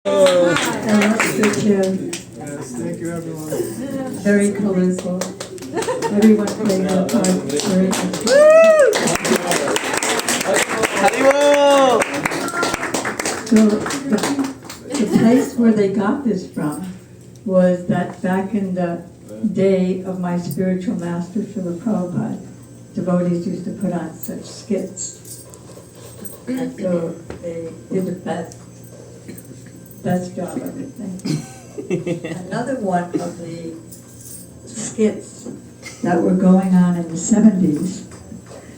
That was good too. Yes, thank you, everyone. Very colorful. Everyone played their part very much. So the place where they got this from was that back in the day of my spiritual master, Srila Prabhupada, devotees used to put on such skits. And so they did the best job of it. Another one of the skits that were going on in the 70s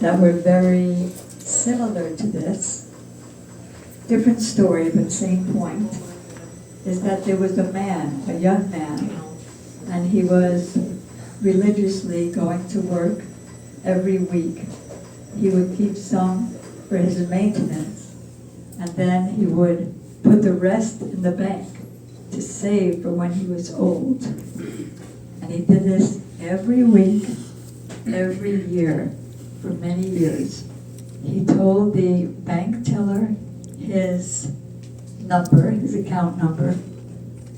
that were very similar to this, different story but same point, is that there was a man, a young man, and he was religiously going to work every week. He would keep some for his maintenance, and then he would put the rest in the bank to save for when he was old. And he did this every week, every year, for many years. He told the bank teller his number, his account number,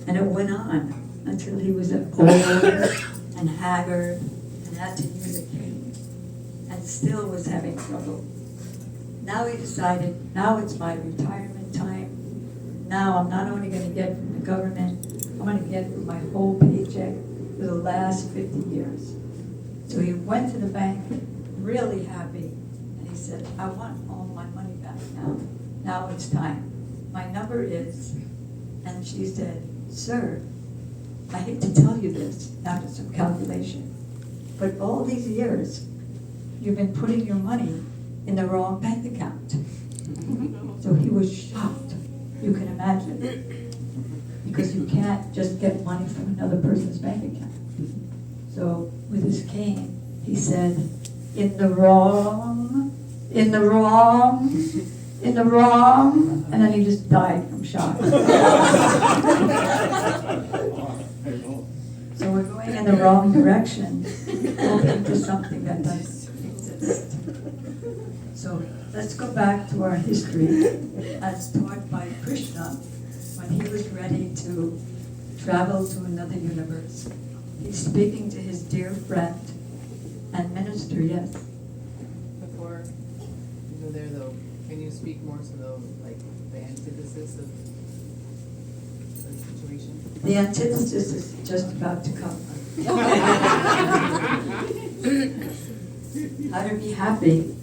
and it went on until he was old and haggard and had to use a cane and still was having trouble. Now he decided, now it's my retirement time. Now I'm not only going to get from the government, I'm going to get my whole paycheck for the last 50 years. So he went to the bank really happy, and he said, I want all my money back now. Now it's time. My number is, and she said, sir, I hate to tell you this after some calculation, but all these years you've been putting your money in the wrong bank account. So he was shocked, you can imagine, because you can't just get money from another person's bank account. So with his cane, he said, in the wrong, in the wrong, in the wrong, and then he just died from shock. So we're going in the wrong direction, hoping for something that doesn't exist. So let's go back to our history as taught by Krishna when he was ready to travel to another universe. He's speaking to his dear friend and minister, yes. Before you go there though, can you speak more to the antithesis of the situation? The antithesis is just about to come. How to be happy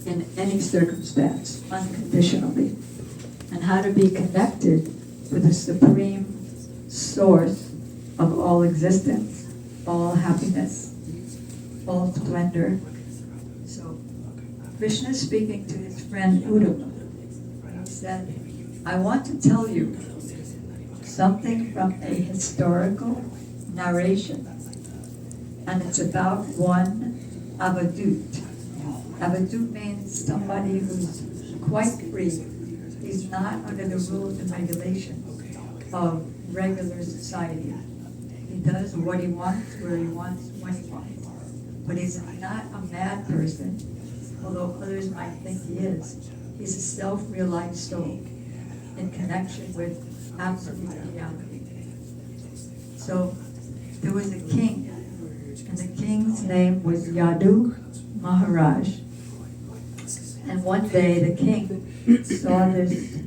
in any circumstance, unconditionally, and how to be connected with the supreme source of all existence, all happiness, all splendor. So Krishna is speaking to his friend Uddhava. He said, I want to tell you something from a historical narration, and it's about one Avadut. Avadut means somebody who's quite free. He's not under the rules and regulations of regular society. He does what he wants, where he wants, when he wants. But he's not a mad person, although others might think he is. He's a self-realized soul in connection with absolute reality. So there was a king, and the king's name was Yadu Maharaj. And one day the king saw this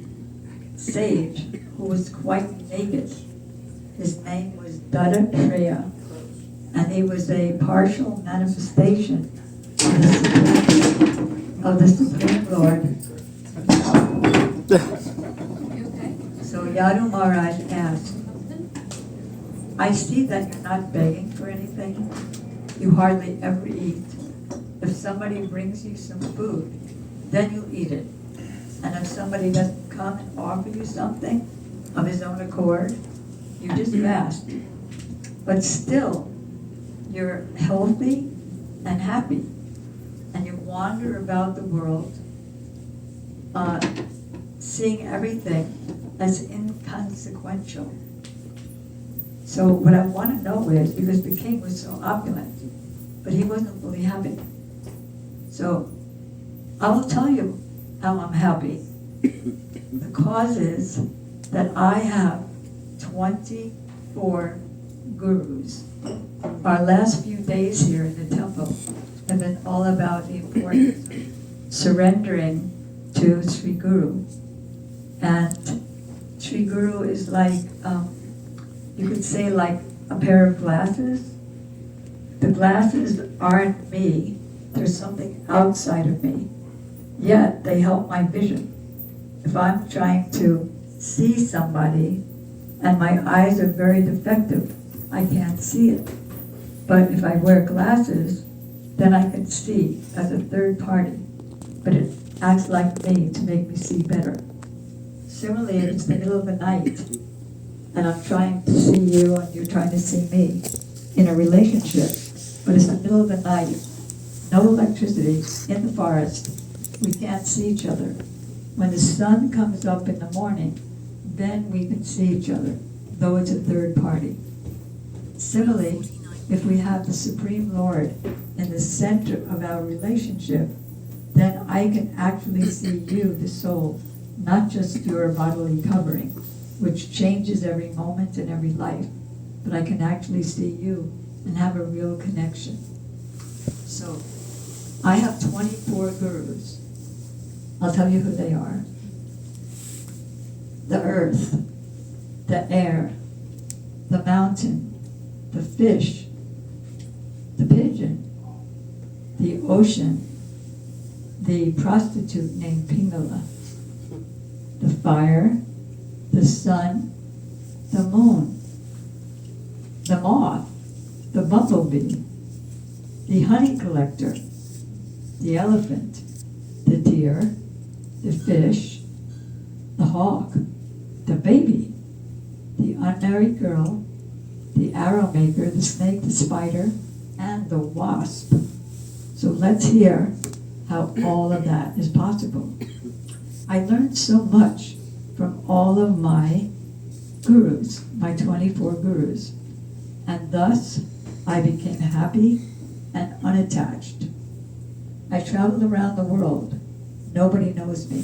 sage who was quite naked. His name was Dattatreya, and he was a partial manifestation of the Supreme Lord. So Yadu Maharaj asked, I see that you're not begging for anything. You hardly ever eat. If somebody brings you some food, then you eat it. And if somebody doesn't come and offer you something of his own accord, you just fast. But still, you're healthy and happy. And you wander about the world, seeing everything as inconsequential. So what I want to know is, because the king was so opulent, but he wasn't fully happy. So I will tell you how I'm happy. The cause is that I have 24 gurus. Our last few days here in the temple have been all about the importance of surrendering to Sri Guru. And Sri Guru is like, you could say like a pair of glasses. The glasses aren't me. There's something outside of me. Yet they help my vision. If I'm trying to see somebody and my eyes are very defective, I can't see it. But if I wear glasses, then I can see as a third party. But it acts like me to make me see better. Similarly, if it's the middle of the night and I'm trying to see you and you're trying to see me in a relationship, but it's the middle of the night, no electricity, in the forest, we can't see each other. When the sun comes up in the morning, then we can see each other, though it's a third party. Similarly, if we have the Supreme Lord in the center of our relationship, then I can actually see you, the soul, not just your bodily covering, which changes every moment in every life, but I can actually see you and have a real connection. So, I have 24 gurus. I'll tell you who they are. The earth, the air, the mountain, the fish, the pigeon, the ocean, the prostitute named Pingala, the fire, the sun, the moon, the moth, the bumblebee, the honey collector, the elephant, the deer, the fish, the hawk, the baby, the unmarried girl, the arrow maker, the snake, the spider, and the wasp. So let's hear how all of that is possible. I learned so much from all of my gurus, my 24 gurus, and thus I became happy and unattached. I traveled around the world. Nobody knows me.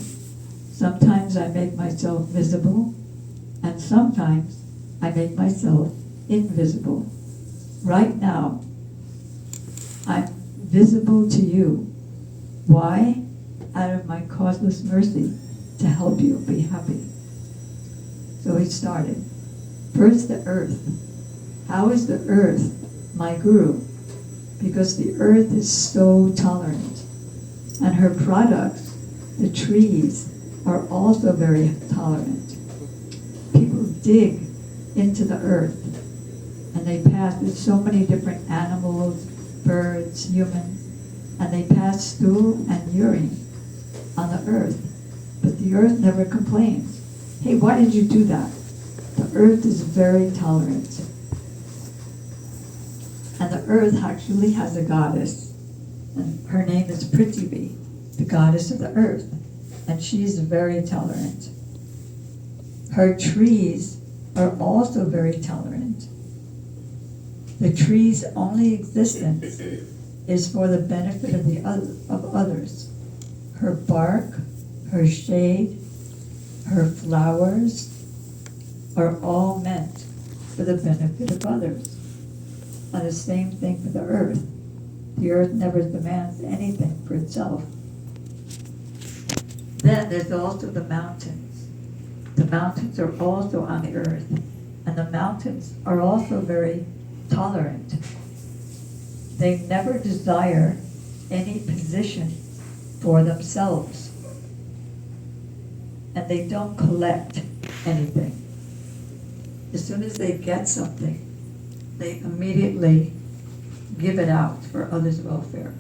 Sometimes I make myself visible, and sometimes I make myself invisible. Right now, I'm visible to you. Why? Out of my causeless mercy to help you be happy. So he started. First, the earth. How is the earth my guru? Because the earth is so tolerant. And her products, the trees, are also very tolerant. People dig into the earth, and they pass, there's so many different animals, birds, humans, and they pass stool and urine on the earth. But the earth never complains. Hey, why did you do that? The earth is very tolerant. And the earth actually has a goddess, and her name is Prithvi, the goddess of the earth, and she's very tolerant. Her trees are also very tolerant. The tree's only existence is for the benefit of others. Her bark, her shade, her flowers are all meant for the benefit of others. And the same thing for the earth. The earth never demands anything for itself. Then there's also the mountains. The mountains are also on the earth, and the mountains are also very tolerant. They never desire any position for themselves, and they don't collect anything. As soon as they get something, they immediately give it out for others' welfare,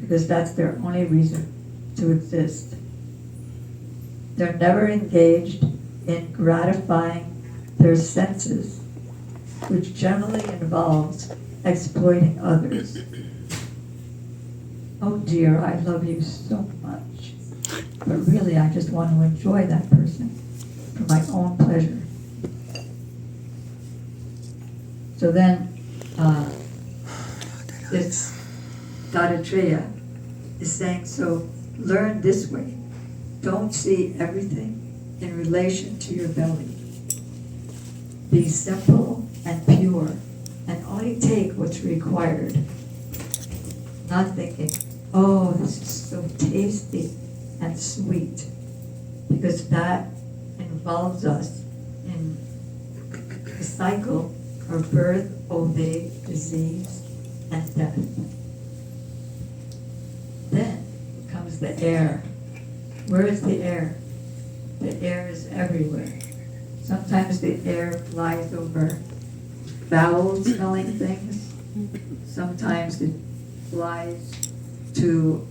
because that's their only reason to exist. They're never engaged in gratifying their senses, which generally involves exploiting others. Oh dear, I love you so much, but really I just want to enjoy that person for my own pleasure. So then, this Dattatreya is saying, so learn this way. Don't see everything in relation to your belly. be simple and pure and only take what's required. Not thinking, oh, this is so tasty and sweet, because that involves us in the cycle of birth, old age, disease, and death. Then comes the air. Where is the air? The air is everywhere. Sometimes the air flies over foul-smelling things. Sometimes it flies to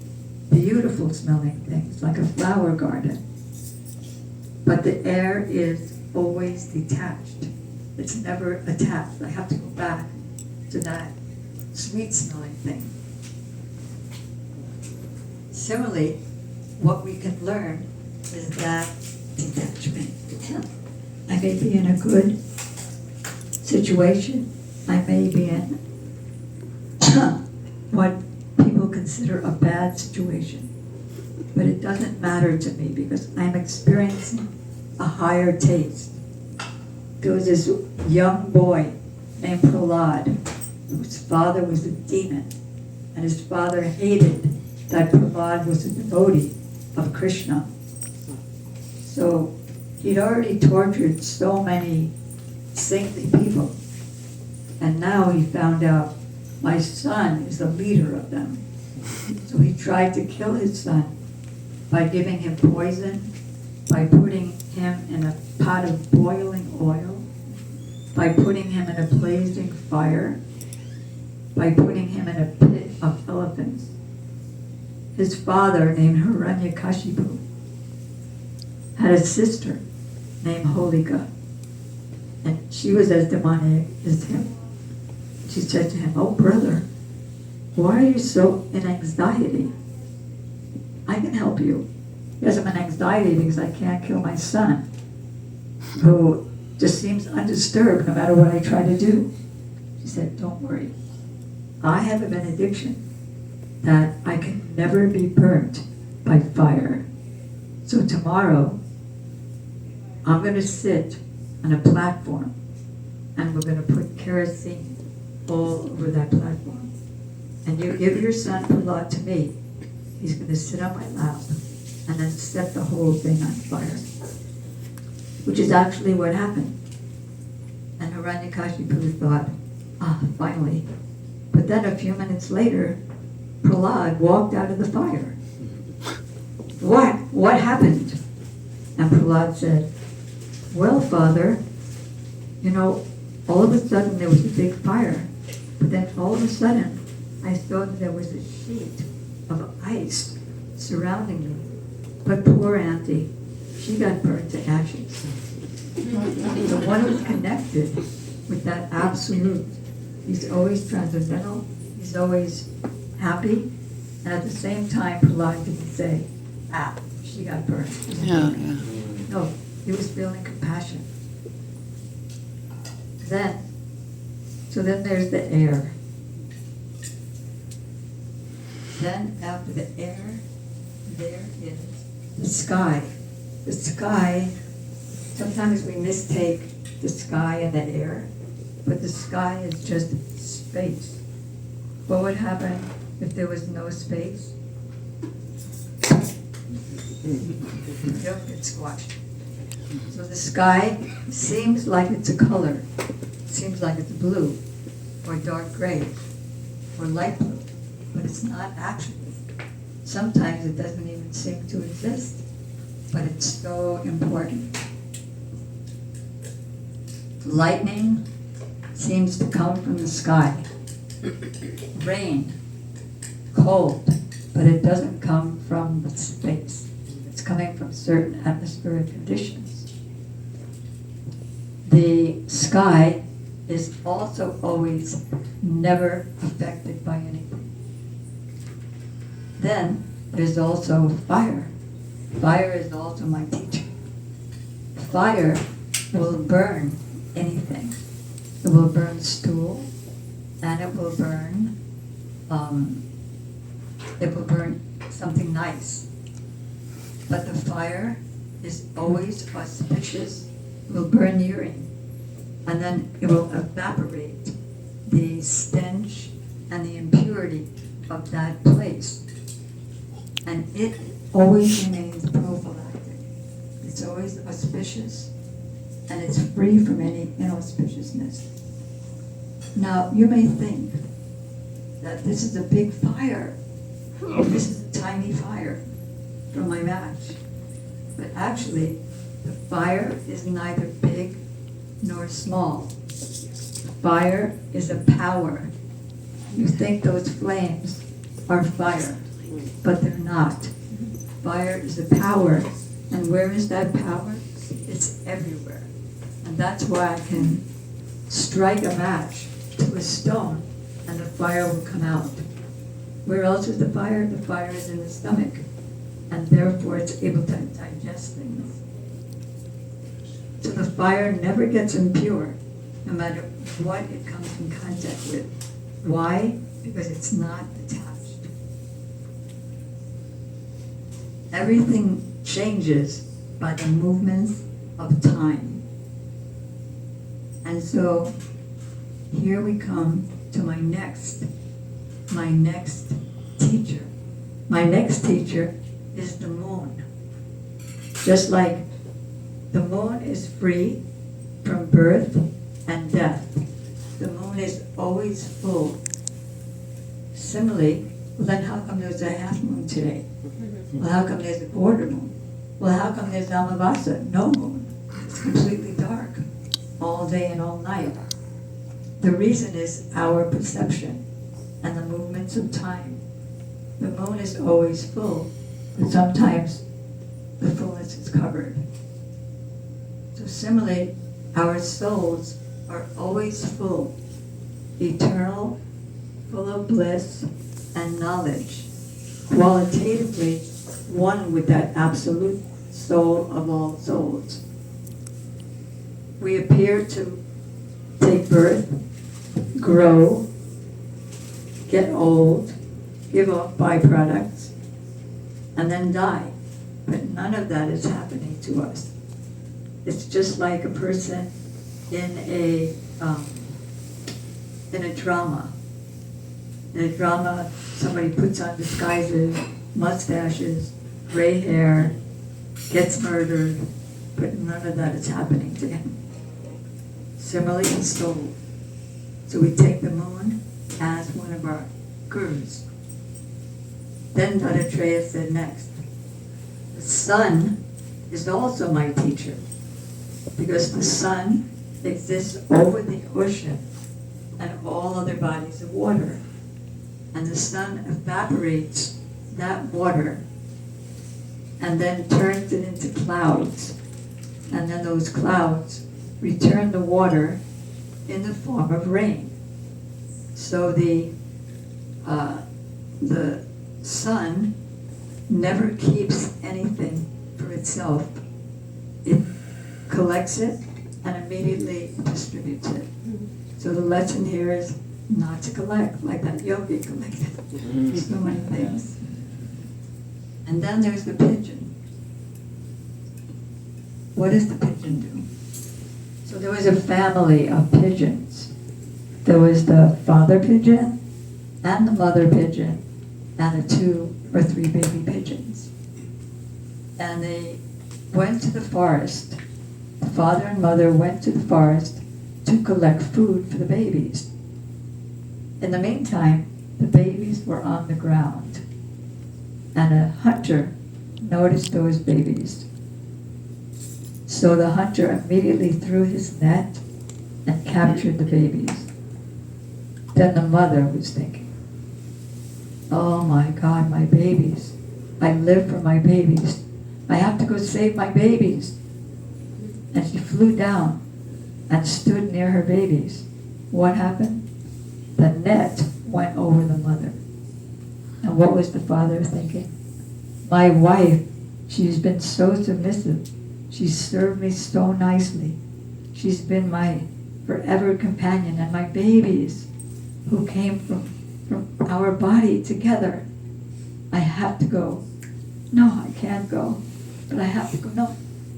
beautiful-smelling things, like a flower garden. But the air is always detached. It's never attached. I have to go back to that sweet-smelling thing. Similarly, what we can learn is that detachment. I may be in a good situation. I may be in what people consider a bad situation. But it doesn't matter to me because I'm experiencing a higher taste. There was this young boy named Prahlad, whose father was a demon, and his father hated that Prahlad was a devotee of Krishna. So he'd already tortured so many saintly people, and now he found out my son is the leader of them. So he tried to kill his son by giving him poison, by putting him in a pot of boiling oil, by putting him in a blazing fire, by putting him in a pit of elephants. His father, named Hiranyakashipu, had a sister named Holika, and she was as demonic as him. She said to him, "Oh brother, why are you so in anxiety? I can help you." Yes, I'm in anxiety because I can't kill my son, who just seems undisturbed no matter what I try to do. She said, "Don't worry. I have a benediction that I can never be burnt by fire. So tomorrow, I'm going to sit on a platform and we're going to put kerosene all over that platform. And you give your son Prahlad to me. He's going to sit on my lap and then set the whole thing on fire." Which is actually what happened. And Hiranyakashipu thought, finally. But then a few minutes later, Prahlad walked out of the fire. What happened? And Prahlad said, "Well, Father, all of a sudden there was a big fire. But then all of a sudden, I saw that there was a sheet of ice surrounding me. But poor Auntie, she got burned to ashes." The one who's connected with that absolute, he's always transcendental, he's always happy, and at the same time, Prahlad didn't say, she got burned. Yeah. No, he was feeling compassion. So then there's the air. Then after the air, there is the sky. The sky, sometimes we mistake the sky and the air, but the sky is just space. What would happen if there was no space? You don't get squashed. So the sky seems like it's a color. It seems like it's blue, or dark gray, or light blue, but it's not actually. Sometimes it doesn't even seem to exist, but it's so important. Lightning seems to come from the sky. Rain, cold, but it doesn't come from the space. It's coming from certain atmospheric conditions. The sky is also always never affected by anything. Then there's also fire. Fire is also my teacher. Fire will burn anything. It will burn stool, and it will burn something nice. But the fire is always auspicious. It will burn urine. and then it will evaporate the stench and the impurity of that place. And it always remains prophylactic. It's always auspicious, and it's free from any inauspiciousness. Now, you may think that this is a big fire. This is a tiny fire from my match. But actually, the fire is neither big nor small. Fire is a power. You think those flames are fire, but they're not. Fire is a power. And where is that power? It's everywhere. And that's why I can strike a match to a stone and the fire will come out. Where else is the fire? The fire is in the stomach. And therefore it's able to digest things. So the fire never gets impure, no matter what it comes in contact with. Why? Because it's not attached. Everything changes by the movements of time. And so here we come to my next teacher. My next teacher is the moon. Just like the moon is free from birth and death, the moon is always full. Similarly, well then how come there's a half moon today? Well, how come there's a quarter moon? Well, how come there's Amavasa? No moon. It's completely dark all day and all night. The reason is our perception and the movements of time. The moon is always full, but sometimes the fullness is covered. So similarly, our souls are always full, eternal, full of bliss and knowledge, qualitatively one with that absolute soul of all souls. We appear to take birth, grow, get old, give off byproducts, and then die. But none of that is happening to us. It's just like a person in a drama. In a drama, somebody puts on disguises, mustaches, gray hair, gets murdered, but none of that is happening to him. Similarly, the soul. So we take the moon as one of our gurus. Then Dattatreya said next, the sun is also my teacher, because the sun exists over the ocean and all other bodies of water. And the sun evaporates that water and then turns it into clouds. And then those clouds return the water in the form of rain. So the sun never keeps anything for itself. It collects it and immediately distributes it. So the lesson here is not to collect like that yogi collected so many things. And then there's the pigeon. What does the pigeon do? So there was a family of pigeons. There was the father pigeon and the mother pigeon and the 2 or 3 baby pigeons. And they went to the forest. The father and mother went to the forest to collect food for the babies. In the meantime, the babies were on the ground, and a hunter noticed those babies. So the hunter immediately threw his net and captured the babies. Then the mother was thinking, oh my God, my babies. I live for my babies. I have to go save my babies. And she flew down and stood near her babies. What happened? The net went over the mother. And what was the father thinking? My wife, she's been so submissive. She's served me so nicely. She's been my forever companion. And my babies, who came from our body together, I have to go. No, I can't go, but I have to go. No.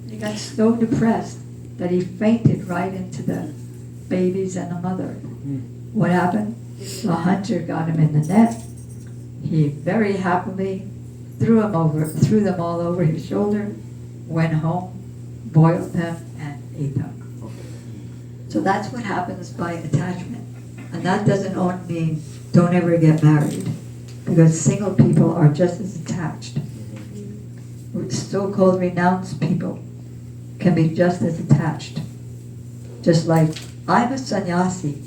He got so depressed that he fainted right into the babies and a mother. What happened? The hunter got him in the net. He very happily threw them all over his shoulder, went home, boiled them, and ate them. So that's what happens by attachment. And that doesn't mean don't ever get married, because single people are just as attached. So-called renounced people can be just as attached. Just like I'm a sannyasi,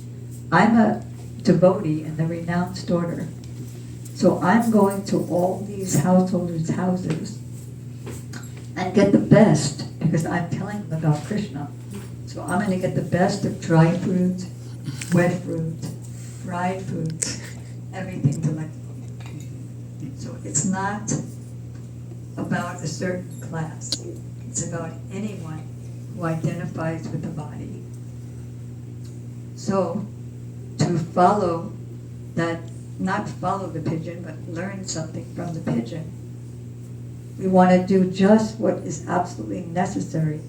I'm a devotee in the renounced order. So I'm going to all these householders' houses and get the best, because I'm telling them about Krishna. So I'm going to get the best of dry fruits, wet fruits, fried foods, everything delectable. So it's not about a certain class. It's about anyone who identifies with the body. So to follow that, not follow the pigeon, but learn something from the pigeon, we want to do just what is absolutely necessary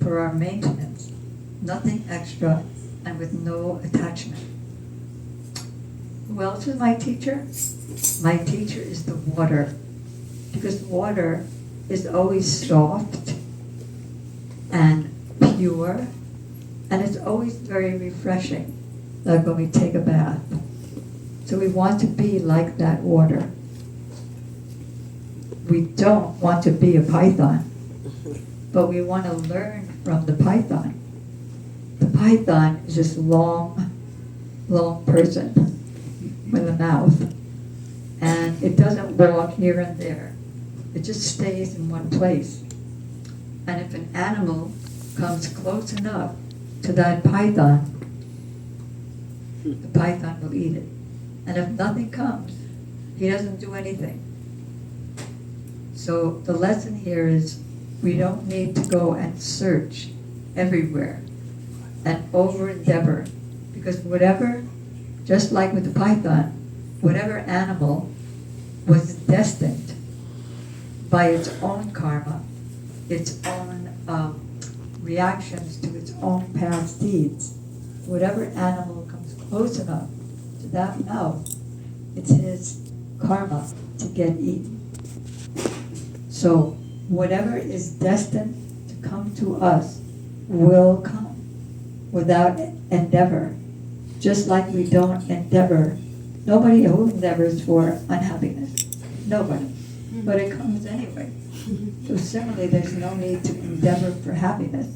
for our maintenance. Nothing extra and with no attachment. Who else is my teacher? My teacher is the water, because water is always soft and pure, and it's always very refreshing, like when we take a bath. So we want to be like that water. We don't want to be a python, but we want to learn from the python. The python is this long person with a mouth, and it doesn't walk here and there. It just stays in one place. And if an animal comes close enough to that python, the python will eat it. And if nothing comes, he doesn't do anything. So the lesson here is we don't need to go and search everywhere and over-endeavor, because whatever, just like with the python, whatever animal was destined by its own karma, its own reactions to its own past deeds, whatever animal comes close enough to that mouth, it's his karma to get eaten. So whatever is destined to come to us will come without endeavor. Just like we don't endeavor, nobody who endeavors for unhappiness, nobody, but it comes anyway. So similarly, there's no need to endeavor for happiness,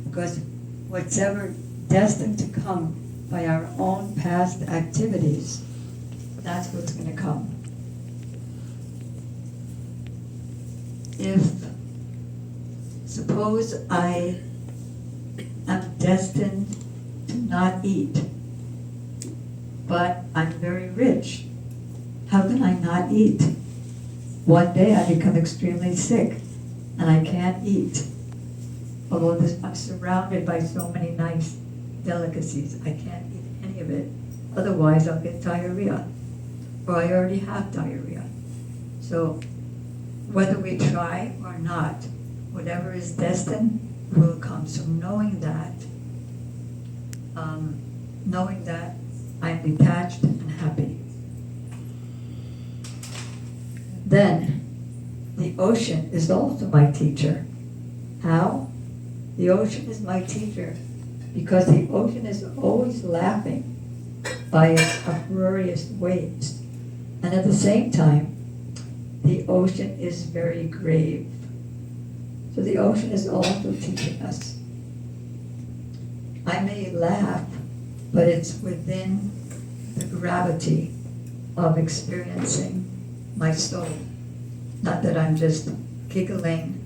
because whatever destined to come by our own past activities, that's what's going to come. If, suppose I am destined to not eat, but I'm very rich, how can I not eat? One day I become extremely sick and I can't eat. Although I'm surrounded by so many nice delicacies, I can't eat any of it. Otherwise I'll get diarrhea, or I already have diarrhea. So whether we try or not, whatever is destined will come. So knowing that I'm detached and happy. Then the ocean is also my teacher. How? The ocean is my teacher because the ocean is always laughing by its uproarious waves. And at the same time, the ocean is very grave. So the ocean is also teaching us. I may laugh, but it's within the gravity of experiencing my soul. Not that I'm just giggling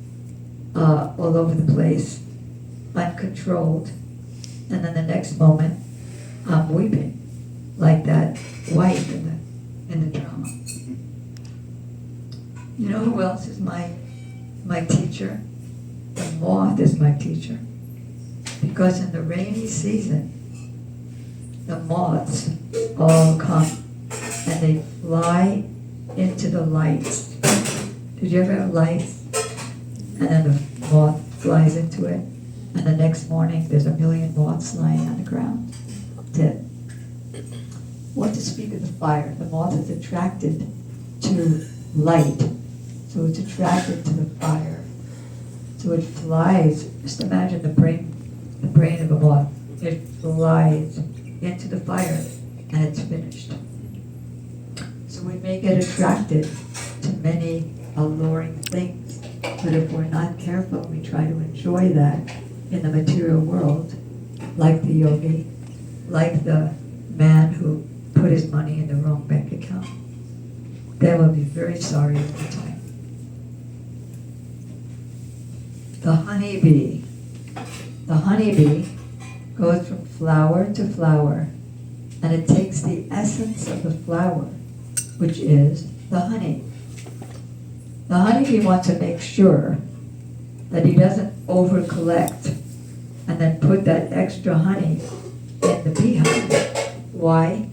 all over the place, uncontrolled, and then the next moment I'm weeping like that wife in the drama. You know who else is my teacher? The moth is my teacher. Because in the rainy season, the moths all come and they fly into the lights. Did you ever have lights? And then the moth flies into it, and the next morning there's a million moths lying on the ground. speak of the fire, the moth is attracted to light, so it's attracted to the fire. So it flies. Just imagine the brain of a moth. It flies into the fire, and it's finished. So we may get attracted to many alluring things, but if we're not careful, we try to enjoy that in the material world, like the yogi, like the man who put his money in the wrong bank account. They will be very sorry over time. The honeybee. The honeybee goes from flower to flower, and it takes the essence of the flower, which is the honey. The honeybee wants to make sure that he doesn't over-collect and then put that extra honey in the beehive. Why?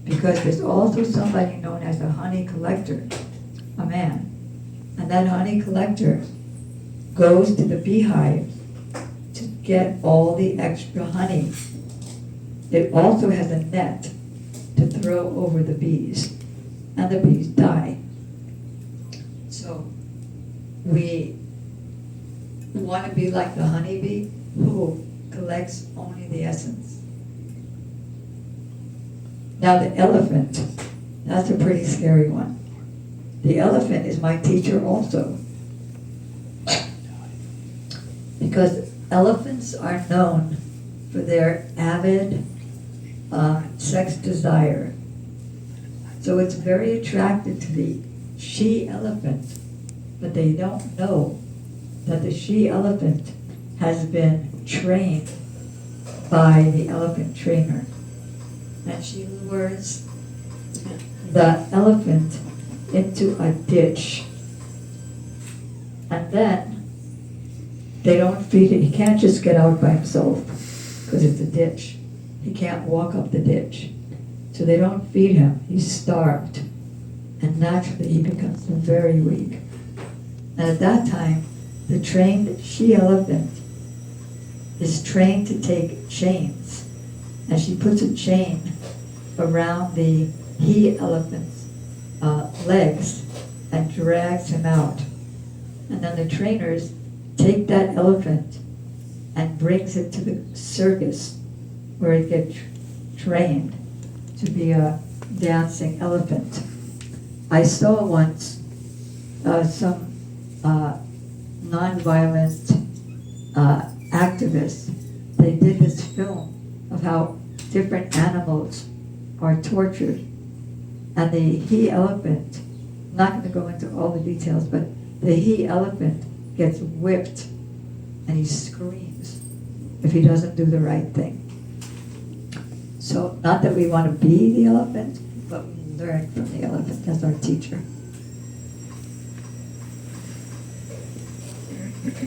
Because there's also somebody known as a honey collector, a man. And that honey collector goes to the beehive to get all the extra honey. It also has a net to throw over the bees, and the bees die. So we want to be like the honeybee who collects only the essence. Now the elephant, that's a pretty scary one. The elephant is my teacher also. Because elephants are known for their avid sex desire. So it's very attracted to the she-elephant, but they don't know that the she-elephant has been trained by the elephant trainer. And she lures the elephant into a ditch. And then they don't feed it. He can't just get out by himself because it's a ditch. He can't walk up the ditch. So they don't feed him. He's starved. And naturally he becomes very weak. And at that time, the trained she-elephant is trained to take chains. And she puts a chain around the he-elephant's legs and drags him out. And then the trainers take that elephant and brings it to the circus where it gets trained to be a dancing elephant. I saw once some nonviolent activists. They did this film of how different animals are tortured. And the he-elephant, I'm not going to go into all the details, but the he-elephant gets whipped and he screams if he doesn't do the right thing. So not that we want to be the elephant, but we learn from the elephant as our teacher.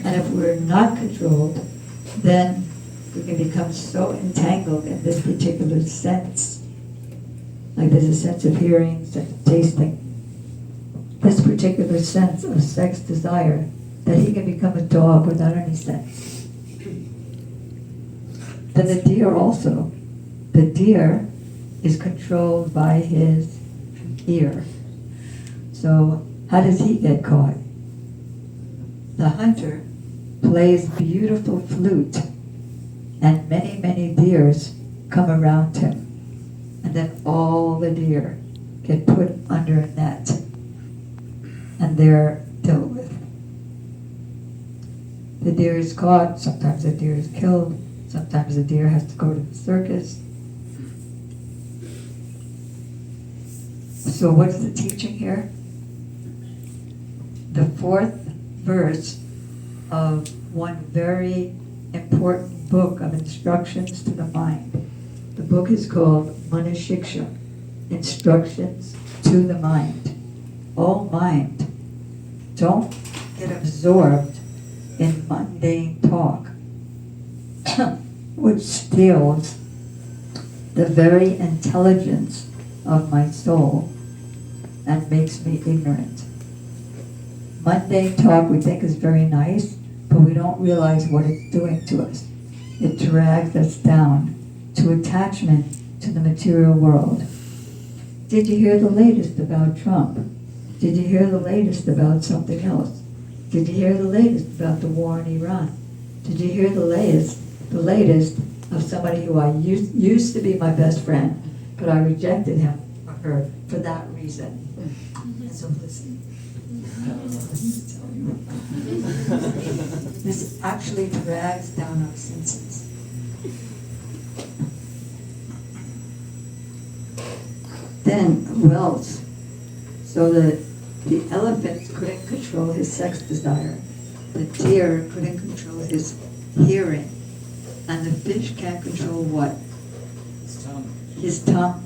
And if we're not controlled, then we can become so entangled in this particular sense. Like there's a sense of hearing, sense of tasting. This particular sense of sex desire, that he can become a dog without any sense. Then the deer also. The deer is controlled by his ear. So how does he get caught? The hunter plays beautiful flute, and many, many deers come around him. And then all the deer get put under a net, and they're dealt with. The deer is caught, sometimes the deer is killed, sometimes the deer has to go to the circus. So what's the teaching here? The fourth verse of one very important book of instructions to the mind. The book is called Manashiksha, Instructions to the Mind. Oh mind, don't get absorbed in mundane talk, which steals the very intelligence of my soul and makes me ignorant. Mundane talk we think is very nice, but we don't realize what it's doing to us. It drags us down to attachment to the material world. Did you hear the latest about Trump? Did you hear the latest about something else? Did you hear the latest about the war in Iran? Did you hear the latest of somebody who I used to be my best friend, but I rejected him or her for that reason? And so listen. This actually drags down our senses. Then, who else? So the elephant couldn't control his sex desire. The deer couldn't control his hearing. And the fish can't control what? His tongue. His tongue.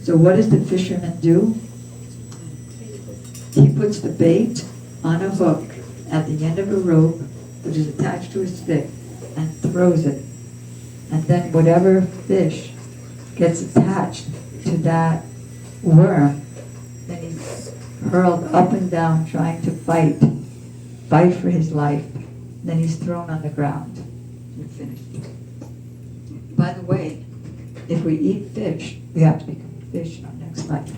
So what does the fisherman do? He puts the bait on a hook at the end of a rope, which is attached to a stick, and throws it. And then whatever fish gets attached to that worm, then he's hurled up and down trying to fight for his life. Then he's thrown on the ground and finished. By the way, if we eat fish, we have to become fish in our next life.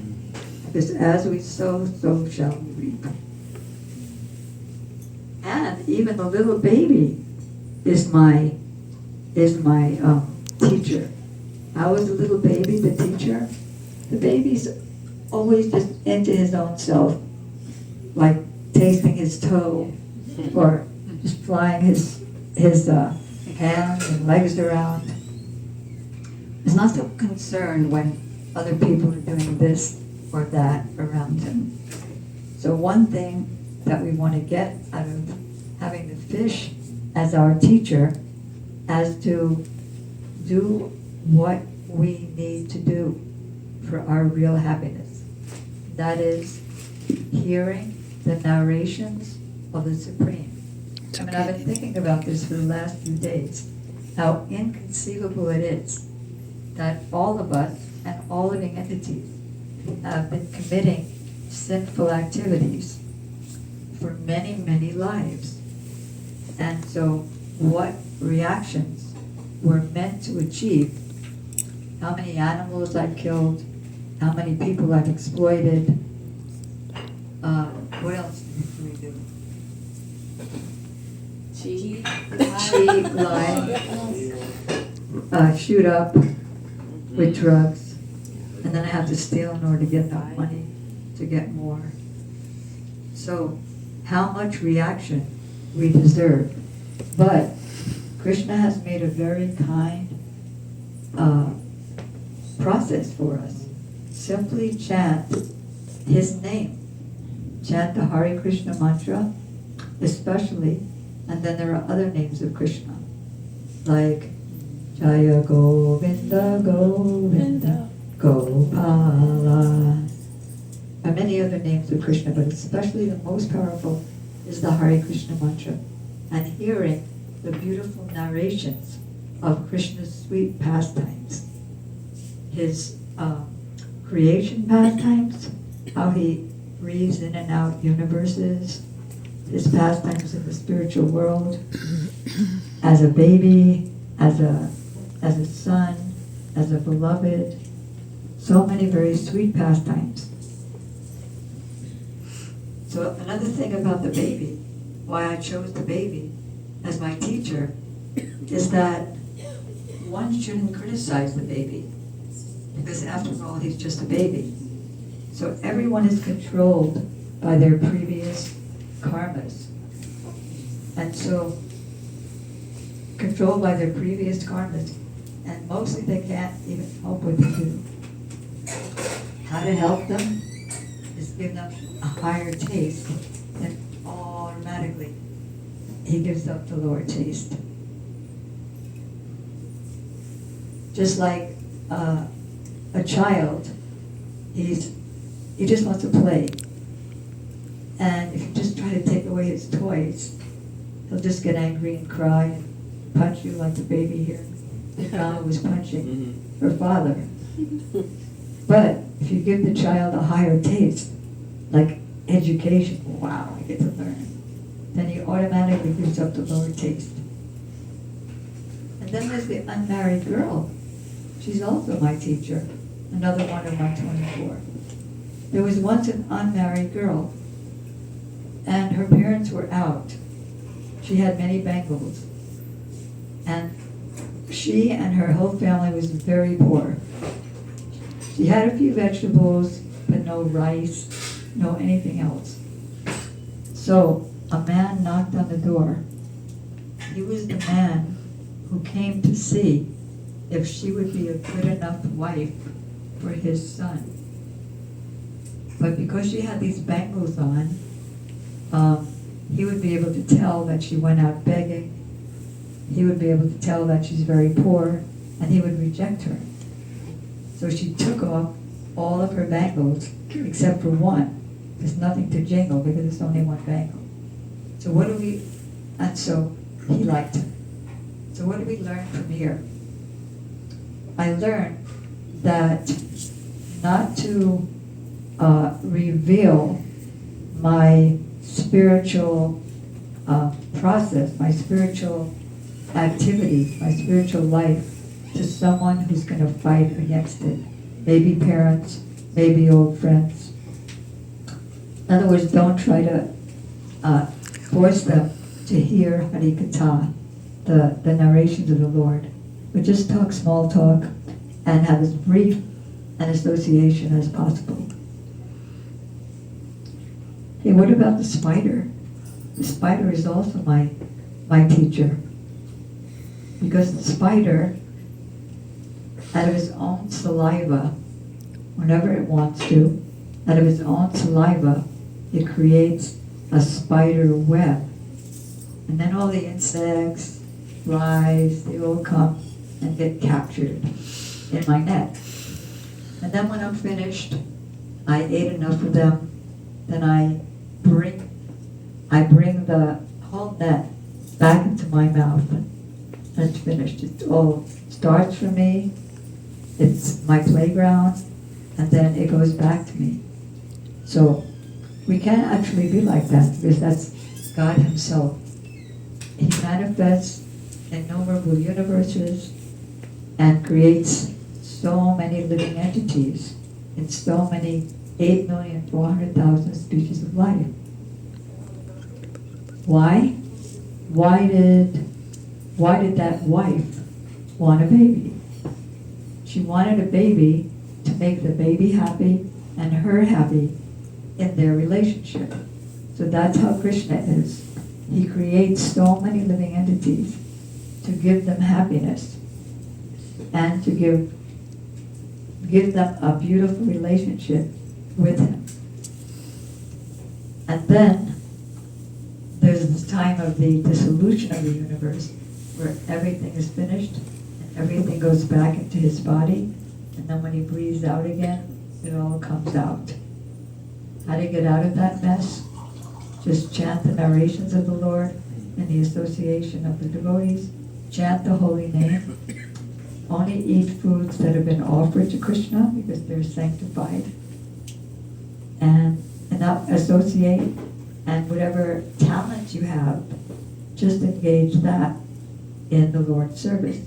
Because as we sow, so shall we reap. And even the little baby is my teacher. How is the little baby the teacher? The baby's always just into his own self, like tasting his toe, or just flying his hands and legs around. He's not so concerned when other people are doing this or that around him. So one thing that we want to get out of having the fish as our teacher as to do what we need to do for our real happiness. That is hearing the narrations of the Supreme. I mean, I've been thinking about this for the last few days, how inconceivable it is that all of us and all living entities have been committing sinful activities for many, many lives. And so what reactions we're meant to achieve, how many animals I've killed, how many people I've exploited, what else do we do? Cheat, lie, shoot up with drugs, and then I have to steal in order to get enough money to get more. So how much reaction we deserve. But Krishna has made a very kind process for us. Simply chant his name. Chant the Hare Krishna mantra, especially, and then there are other names of Krishna, like Jaya Govinda, Govinda, Gopala. There are many other names of Krishna, but especially the most powerful is the Hare Krishna mantra. And hearing the beautiful narrations of Krishna's sweet pastimes, his creation pastimes, how he breathes in and out universes, his pastimes in the spiritual world, as a baby, as a son, as a beloved, so many very sweet pastimes. So another thing about the baby, why I chose the baby as my teacher, is that one shouldn't criticize the baby, because after all, he's just a baby. So everyone is controlled by their previous karmas. And so, controlled by their previous karmas, and mostly they can't even help what they do. How to help them is give them a higher taste, and automatically he gives up the lower taste. Just like a child, he just wants to play. And if you just try to take away his toys, he'll just get angry and cry and punch you like the baby here. Ghana was punching her father. But if you give the child a higher taste, like education, wow, I get to learn, then he automatically gives up the lower taste. And then there's the unmarried girl. She's also my teacher, another one of my 24. There was once an unmarried girl, and her parents were out. She had many bangles, and she and her whole family was very poor. She had a few vegetables, but no rice, no anything else. So a man knocked on the door. He was the man who came to see if she would be a good enough wife for his son. But because she had these bangles on, he would be able to tell that she went out begging. He would be able to tell that she's very poor, and he would reject her. So she took off all of her bangles except for one. There's nothing to jingle because it's only one bangle. So and so he liked her. So what do we learn from here? I learned that not to reveal my spiritual process, my spiritual activities, my spiritual life to someone who's going to fight against it. Maybe parents, maybe old friends. In other words, don't try to force them to hear Harikatha, the narrations of the Lord, but just talk small talk and have as brief an association as possible. Hey, what about the spider? The spider is also my teacher. Because the spider, out of its own saliva, whenever it wants to, out of its own saliva, it creates a spider web. And then all the insects, flies, they all come and get captured in my net. And then when I'm finished, I ate enough of them, then I bring the whole net back into my mouth. It's finished. It all starts for me. It's my playground, and then it goes back to me. So we can't actually be like that because that's God Himself. He manifests innumerable universes and creates so many living entities in so many 8,400,000 species of life. Why? Why did that wife want a baby? She wanted a baby to make the baby happy and her happy in their relationship. So that's how Krishna is. He creates so many living entities to give them happiness and to give them a beautiful relationship with Him. And then there's the time of the dissolution of the universe where everything is finished and everything goes back into His body, and then when He breathes out again, it all comes out. How to get out of that mess? Just chant the narrations of the Lord and the association of the devotees. Chant the holy name. Only eat foods that have been offered to Krishna because they're sanctified. And not associate, and whatever talent you have, just engage that in the Lord's service.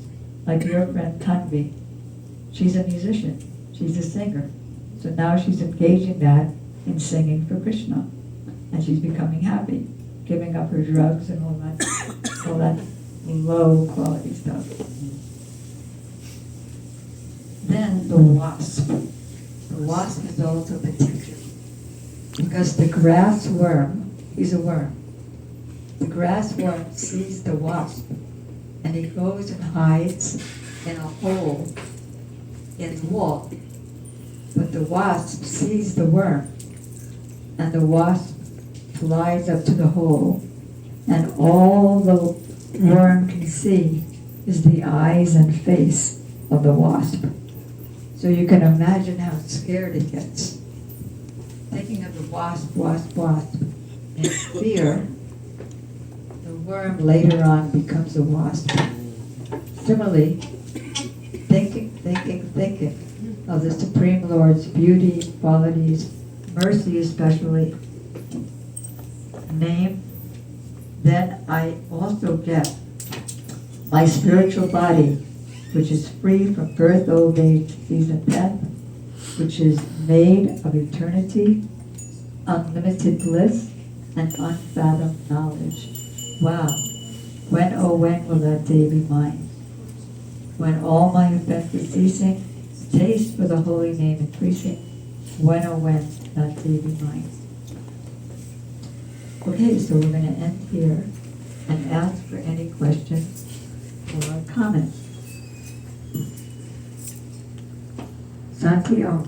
Like your friend Tanvi, she's a musician, she's a singer. So now she's engaging that in singing for Krishna. And she's becoming happy, giving up her drugs and all that low quality stuff. Then the wasp. The wasp is also the teacher. Because the grass worm, he's a worm. The grass worm sees the wasp and he goes and hides in a hole in the wall. But the wasp sees the worm and the wasp flies up to the hole, and all the worm can see is the eyes and face of the wasp. So you can imagine how scared it gets. Thinking of the wasp, in fear, the worm later on becomes a wasp. Similarly, thinking of the Supreme Lord's beauty, qualities, mercy especially, name, then I also get my spiritual body, which is free from birth, old age, disease, and death, which is made of eternity, unlimited bliss, and unfathomed knowledge. Wow. When, oh when will that day be mine? When all my offenses ceasing, taste for the holy name increasing, when, oh when that day be mine. Okay, so we're going to end here and ask for any questions or comments. Santi, oh,